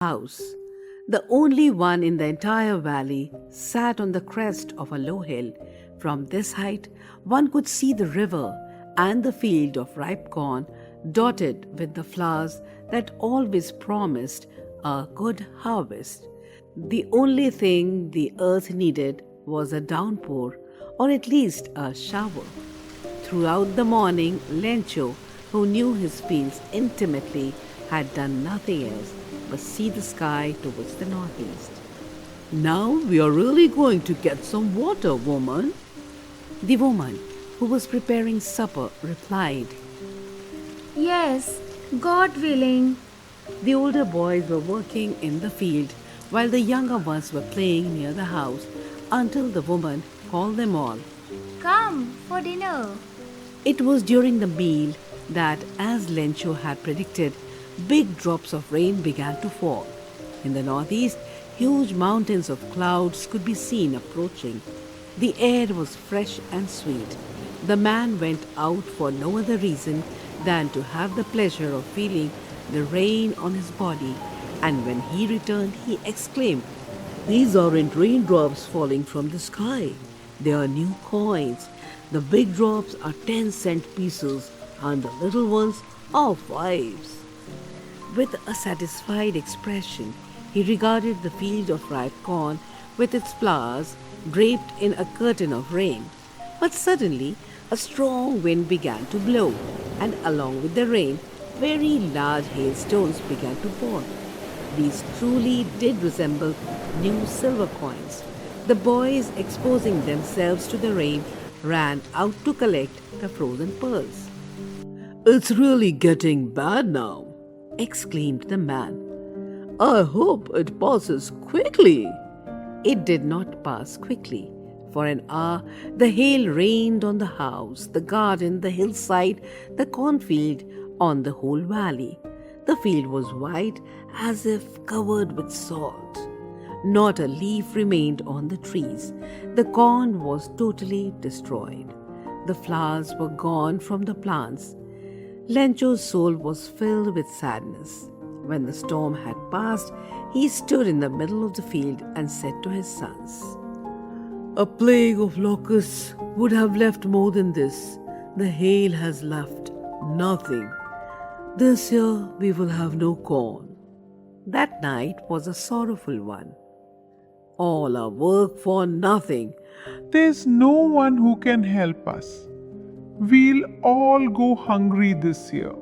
house, the only one in the entire valley, sat on the crest of a low hill. From this height, one could see the river and the field of ripe corn dotted with the flowers that always promised a good harvest. The only thing the earth needed was a downpour, or at least a shower. Throughout the morning, Lencho, who knew his fields intimately, had done nothing else but see the sky towards the northeast. Now we are really going to get some water, woman. The woman, who was preparing supper, replied. Yes, God willing. The older boys were working in the field while the younger ones were playing near the house until the woman called them all. Come for dinner. It was during the meal that, as Lencho had predicted, big drops of rain began to fall. In the northeast, huge mountains of clouds could be seen approaching. The air was fresh and sweet. The man went out for no other reason than to have the pleasure of feeling the rain on his body, and when he returned, he exclaimed, "These aren't raindrops falling from the sky. They are new coins. The big drops are 10-cent pieces, and the little ones are fives." With a satisfied expression, he regarded the field of ripe corn with its flowers draped in a curtain of rain. But suddenly, a strong wind began to blow, and along with the rain, very large hailstones began to fall. These truly did resemble new silver coins. The boys, exposing themselves to the rain, ran out to collect the frozen pearls. "It's really getting bad now," exclaimed the man. "I hope it passes quickly." It did not pass quickly. For an hour, the hail rained on the house, the garden, the hillside, the cornfield, on the whole valley. The field was white as if covered with salt. Not a leaf remained on the trees. The corn was totally destroyed. The flowers were gone from the plants. Lencho's soul was filled with sadness. When the storm had passed, he stood in the middle of the field and said to his sons, "A plague of locusts would have left more than this. The hail has left nothing. This year we will have no corn." That night was a sorrowful one. "All our work for nothing." There's no one who can help us. We'll all go hungry this year.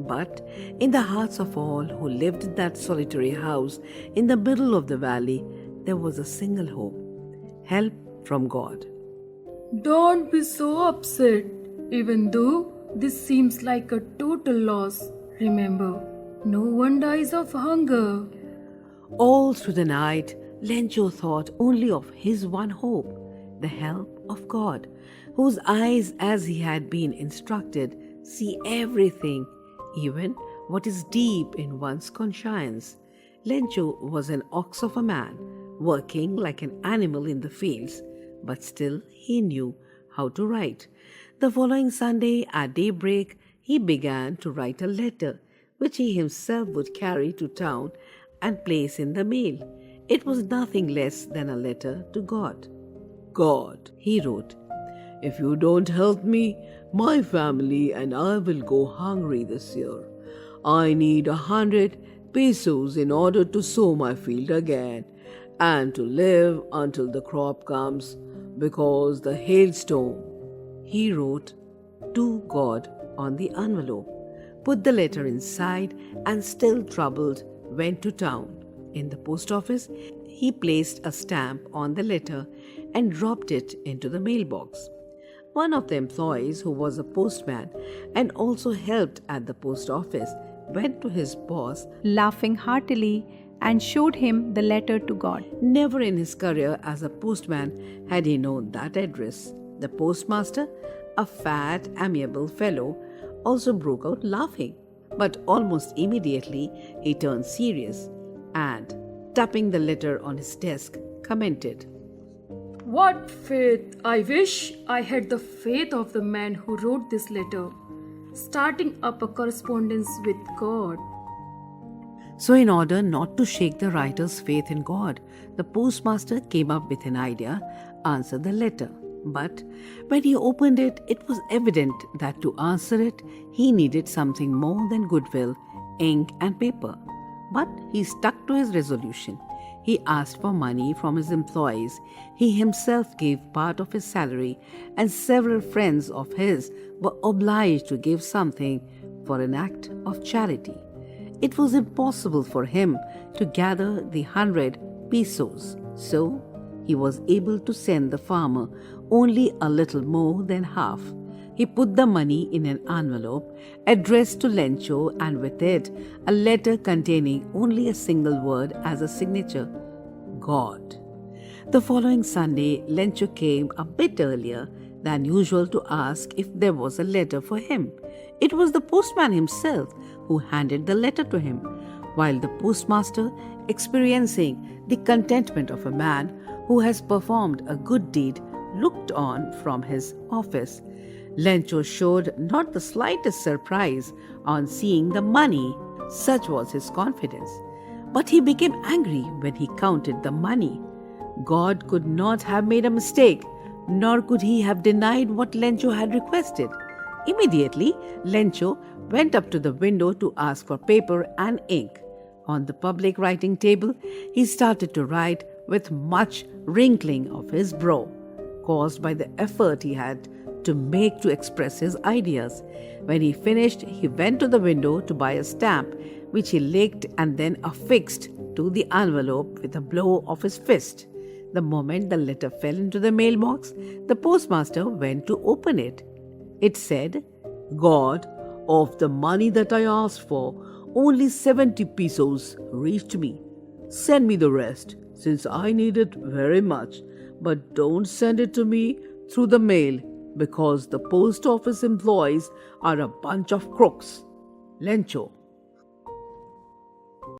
But in the hearts of all who lived in that solitary house in the middle of the valley, there was a single hope: help from God. Don't be so upset, even though this seems like a total loss. Remember, no one dies of hunger. All through the night, Lencho thought only of his one hope, the help of God, whose eyes, as he had been instructed, see everything, even what is deep in one's conscience. Lencho was an ox of a man, working like an animal in the fields, but still he knew how to write. The following Sunday at daybreak, he began to write a letter, which he himself would carry to town and place in the mail. It was nothing less than a letter to God. "God," he wrote, "if you don't help me, my family and I will go hungry this year. I need 100 pesos in order to sow my field again and to live until the crop comes, because the hailstone," he wrote to God on the envelope, put the letter inside, and still troubled, went to town. In the post office, he placed a stamp on the letter and dropped it into the mailbox. One of the employees, who was a postman and also helped at the post office, went to his boss, laughing heartily, and showed him the letter to God. Never in his career as a postman had he known that address. The postmaster, a fat, amiable fellow, also broke out laughing. But almost immediately he turned serious and, tapping the letter on his desk, commented, What faith! I wish I had the faith of the man who wrote this letter, starting up a correspondence with God. So, in order not to shake the writer's faith in God, the postmaster came up with an idea: answer the letter. But when he opened it, it was evident that to answer it, he needed something more than goodwill, ink, and paper. But he stuck to his resolution. He asked for money from his employees. He himself gave part of his salary, and several friends of his were obliged to give something for an act of charity. It was impossible for him to gather the 100 pesos, so he was able to send the farmer only a little more than half. He put the money in an envelope addressed to Lencho, and with it a letter containing only a single word as a signature: God. The following Sunday, Lencho came a bit earlier than usual to ask if there was a letter for him. It was the postman himself who handed the letter to him, while the postmaster, experiencing the contentment of a man who has performed a good deed, looked on from his office. Lencho showed not the slightest surprise on seeing the money, such was his confidence. But he became angry when he counted the money. God could not have made a mistake, nor could he have denied what Lencho had requested. Immediately, Lencho went up to the window to ask for paper and ink. On the public writing table, he started to write with much wrinkling of his brow, caused by the effort he had to make to express his ideas. When he finished, he went to the window to buy a stamp, which he licked and then affixed to the envelope with a blow of his fist. The moment the letter fell into the mailbox, the postmaster went to open it. It said, God, of the money that I asked for, only 70 pesos reached me. Send me the rest, since I need it very much, but don't send it to me through the mail, because the post office employees are a bunch of crooks. Lencho.